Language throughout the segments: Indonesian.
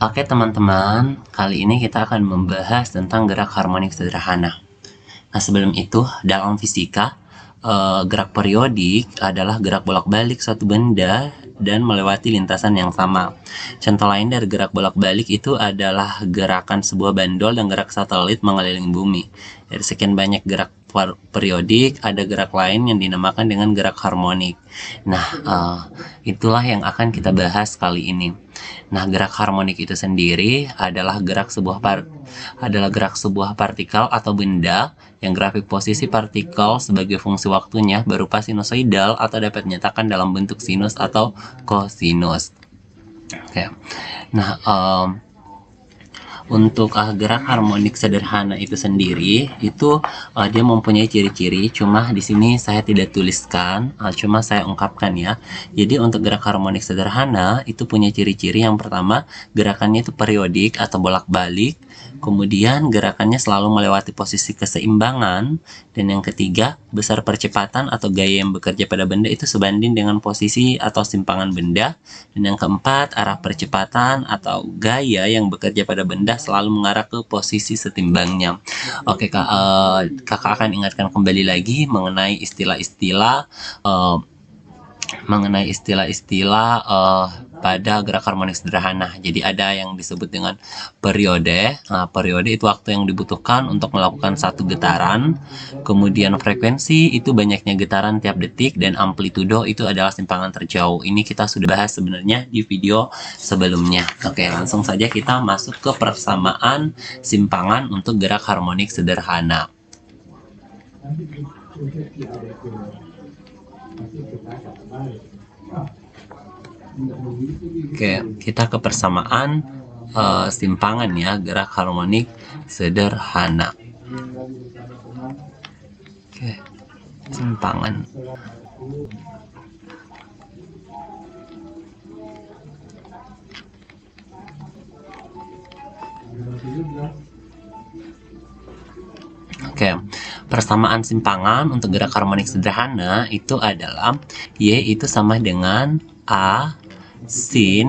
Oke teman-teman, kali ini kita akan membahas tentang gerak harmonik sederhana. Nah sebelum itu, dalam fisika, gerak periodik adalah gerak bolak-balik suatu benda dan melewati lintasan yang sama. Contoh lain dari gerak bolak-balik itu adalah gerakan sebuah bandol dan gerak satelit mengelilingi bumi. Dari sekian banyak gerak periodik, ada gerak lain yang dinamakan dengan gerak harmonik. Nah, itulah yang akan kita bahas kali ini. Nah, gerak harmonik itu sendiri adalah gerak sebuah partikel atau benda yang grafik posisi partikel sebagai fungsi waktunya berupa sinusoidal atau dapat dinyatakan dalam bentuk sinus atau kosinus. Oke. Nah, untuk gerak harmonik sederhana itu sendiri itu dia mempunyai ciri-ciri, cuma di sini saya tidak tuliskan, cuma saya ungkapkan ya. Jadi untuk gerak harmonik sederhana itu punya ciri-ciri. Yang pertama, gerakannya itu periodik atau bolak-balik, kemudian gerakannya selalu melewati posisi keseimbangan, dan yang ketiga, besar percepatan atau gaya yang bekerja pada benda itu sebanding dengan posisi atau simpangan benda, dan yang keempat, arah percepatan atau gaya yang bekerja pada benda selalu mengarah ke posisi setimbangnya. Oke, kakak akan ingatkan kembali lagi mengenai istilah-istilah pada gerak harmonik sederhana. Jadi ada yang disebut dengan periode. Nah, periode itu waktu yang dibutuhkan untuk melakukan satu getaran. Kemudian frekuensi itu banyaknya getaran tiap detik, dan amplitudo itu adalah simpangan terjauh. Ini kita sudah bahas sebenarnya di video sebelumnya. Oke, langsung saja kita masuk ke persamaan simpangan untuk gerak harmonik sederhana. Oke, kita ke persamaan simpangan ya, gerak harmonik sederhana. Oke, simpangan. Oke, persamaan simpangan untuk gerak harmonik sederhana itu adalah Y itu sama dengan A sin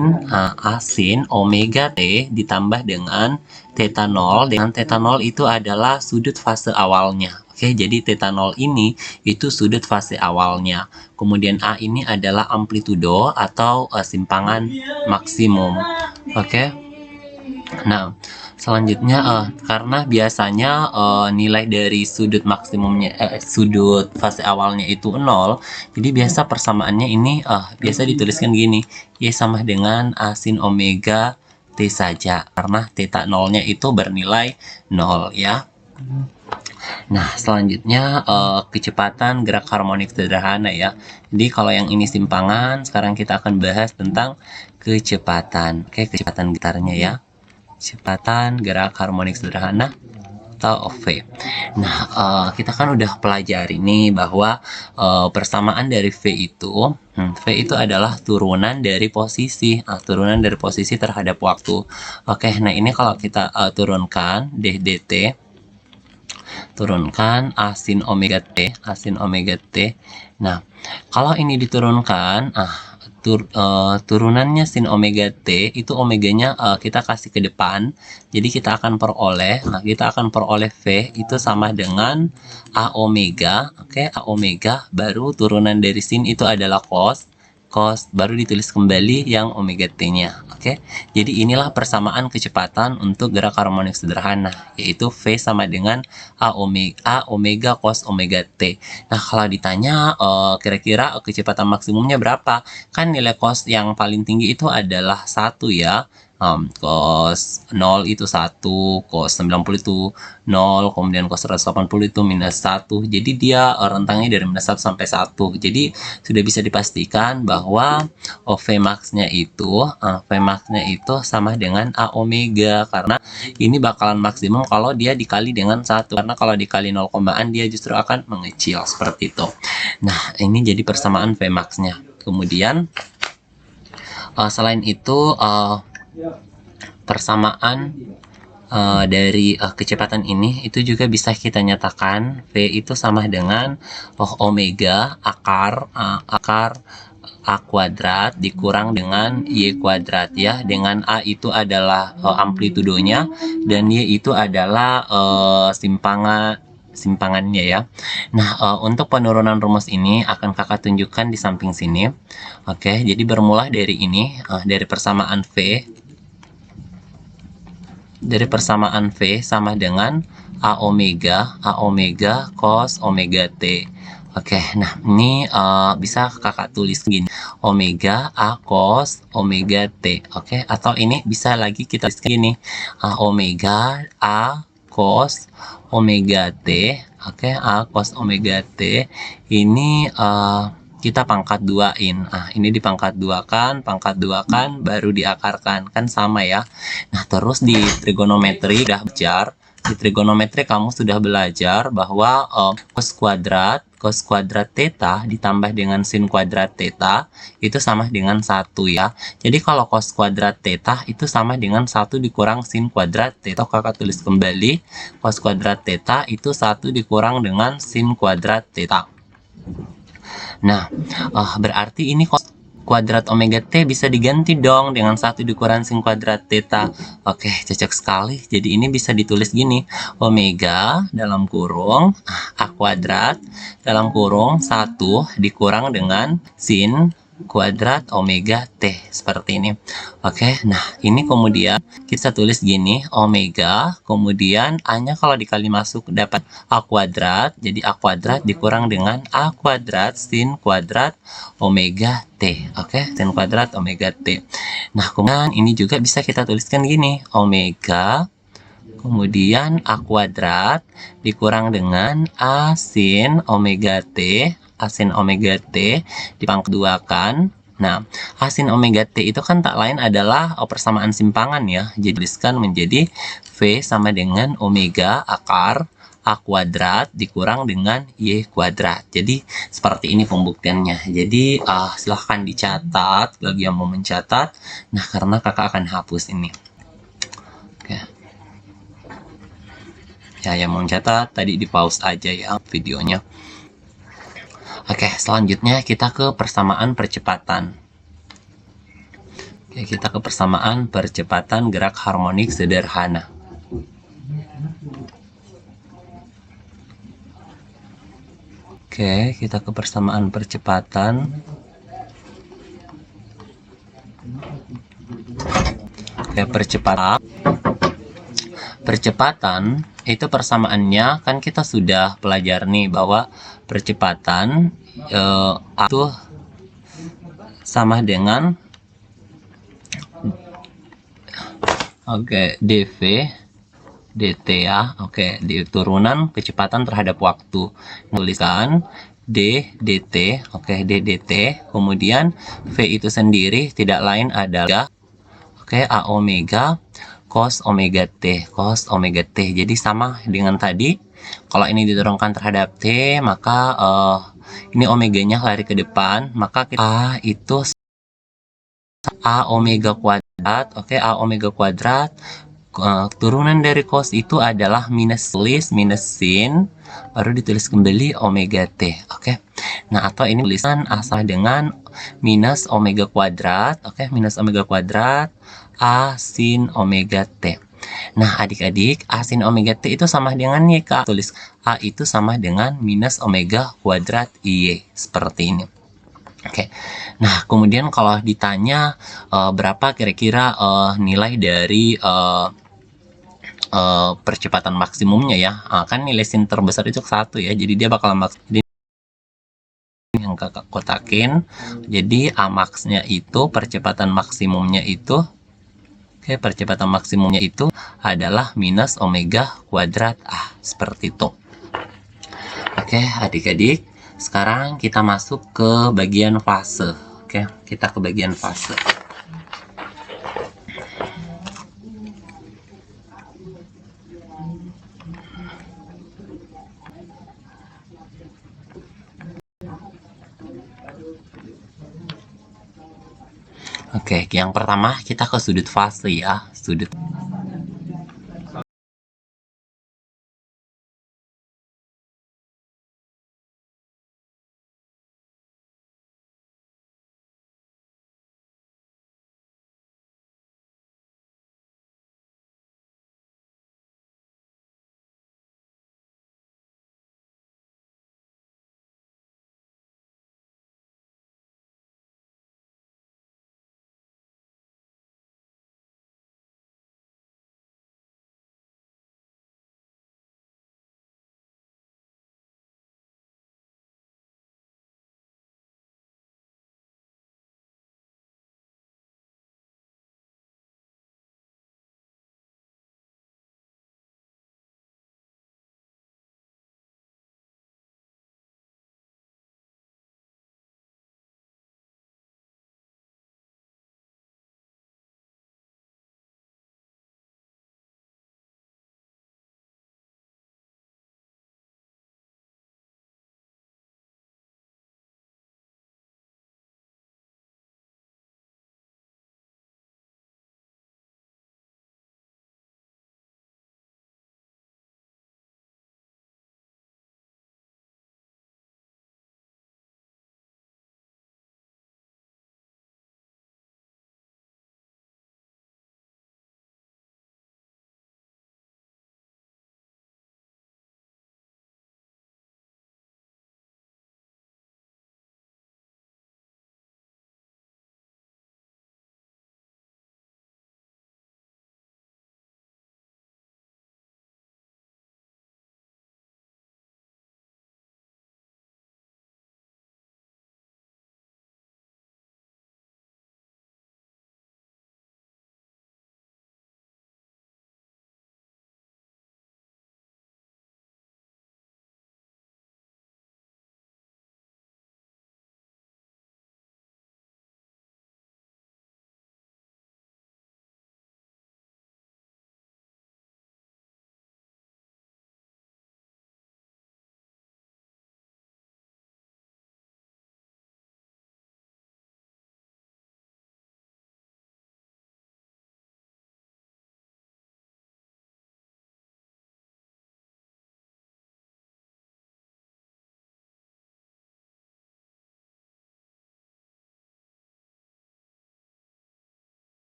omega T ditambah dengan theta 0, dengan theta 0 itu adalah sudut fase awalnya. Oke, jadi theta 0 ini itu sudut fase awalnya. Kemudian A ini adalah amplitudo atau simpangan maksimum. Oke. Nah, selanjutnya karena biasanya nilai dari sudut maksimumnya sudut fase awalnya itu 0, jadi biasa persamaannya ini biasa dituliskan gini, Y sama dengan A sin omega T saja, karena theta 0-nya itu bernilai 0 ya. Nah, selanjutnya kecepatan gerak harmonik sederhana ya. Jadi kalau yang ini simpangan, sekarang kita akan bahas tentang kecepatan. Oke, kecepatan gitarnya ya. Kecepatan gerak harmonik sederhana atau V. Nah, kita kan udah pelajari nih bahwa persamaan dari V itu adalah turunan dari posisi, turunan dari posisi terhadap waktu. Oke, nah ini kalau kita turunkan dt, turunkan A sin omega T, Nah, kalau ini diturunkan, turunannya sin omega T itu omeganya kita kasih ke depan, jadi kita akan peroleh V itu sama dengan A omega. Oke, A omega baru turunan dari sin itu adalah cos baru ditulis kembali yang omega T-nya. Oke, jadi inilah persamaan kecepatan untuk gerak harmonik sederhana, yaitu V sama dengan A omega cos omega T. Nah, kalau ditanya kira-kira kecepatan maksimumnya berapa, kan nilai cos yang paling tinggi itu adalah 1 ya. Cos 0 itu 1, cos 90 itu 0, kemudian cos 180 itu minus 1. Jadi dia rentangnya dari minus 1 sampai 1. Jadi sudah bisa dipastikan bahwa V max-nya itu sama dengan A omega, karena ini bakalan maksimum kalau dia dikali dengan 1, karena kalau dikali 0,an dia justru akan mengecil seperti itu. Nah, ini jadi persamaan V max-nya. Kemudian selain itu persamaan dari kecepatan ini itu juga bisa kita nyatakan V itu sama dengan omega akar A kuadrat dikurang dengan Y kuadrat ya. Dengan A itu adalah amplitudonya dan Y itu adalah simpangannya ya. Nah, untuk penurunan rumus ini akan kakak tunjukkan di samping sini. Oke, jadi bermula dari ini, dari persamaan V. Dari persamaan V sama dengan A omega cos omega T. Oke, nah ini bisa kakak tulis gini, omega A cos omega T. Oke, atau ini bisa lagi kita tulis gini, omega A cos omega T. Oke, A cos omega T. Ini kita pangkat duain. Ini dipangkat duakan, baru diakarkan. Kan sama ya. Nah, terus di trigonometri udah belajar. Di trigonometri kamu sudah belajar bahwa cos kuadrat theta ditambah dengan sin kuadrat theta itu sama dengan 1 ya. Jadi kalau cos kuadrat theta itu sama dengan 1 dikurang sin kuadrat theta. Kakak tulis kembali, cos kuadrat theta itu 1 dikurang dengan sin kuadrat theta. Nah, berarti ini cos kuadrat omega T bisa diganti dong dengan 1 dikurang sin kuadrat theta. Oke, cocok sekali. Jadi ini bisa ditulis gini, omega dalam kurung A kuadrat dalam kurung 1 dikurang dengan sin kuadrat omega T. Seperti ini. Oke, nah ini kemudian kita tulis gini, omega, kemudian A-nya kalau dikali masuk dapat A kuadrat. Jadi A kuadrat dikurang dengan A kuadrat sin kuadrat omega T. Oke, sin kuadrat omega T. Nah, kemudian ini juga bisa kita tuliskan gini, omega kemudian A kuadrat dikurang dengan A sin omega T, A sin omega T dipangkat duakan. Nah, A sin omega T itu kan tak lain adalah persamaan simpangan ya. Jadi tuliskan menjadi V sama dengan omega akar A kuadrat dikurang dengan Y kuadrat. Jadi seperti ini pembuktiannya. Jadi silahkan dicatat bagi yang mau mencatat. Nah, karena kakak akan hapus ini. Oke. Ya, yang mau mencatat tadi di pause aja ya videonya. Oke, selanjutnya kita ke persamaan percepatan. Oke, kita ke persamaan percepatan gerak harmonik sederhana. Oke, kita ke persamaan percepatan. Oke, percepatan itu persamaannya kan kita sudah pelajari nih bahwa percepatan itu sama dengan dv dt ya. Oke, di turunan kecepatan terhadap waktu. Tuliskan d dt, d dt, kemudian v itu sendiri tidak lain adalah a omega cos omega t, jadi sama dengan tadi. Kalau ini diturunkan terhadap t, maka ini omeganya lari ke depan, maka kita itu a omega kuadrat. A omega kuadrat, turunan dari cos itu adalah minus sin, baru ditulis kembali omega t. Nah, atau ini tulisan asal dengan minus omega kuadrat, minus omega kuadrat A sin omega T. Nah, adik-adik, A sin omega T itu sama dengan Y, Kak. Tulis A itu sama dengan minus omega kuadrat Y. Seperti ini. Nah, kemudian kalau ditanya berapa kira-kira nilai dari percepatan maksimumnya ya, kan nilai sin terbesar itu 1 ya, jadi dia bakal yang kakak kotakin. Jadi A max-nya itu, percepatan maksimumnya itu percepatan maksimumnya itu adalah minus omega kuadrat A. Seperti itu. Adik-adik, sekarang kita masuk ke bagian fase. Kita ke bagian fase. Yang pertama kita ke sudut fase ya.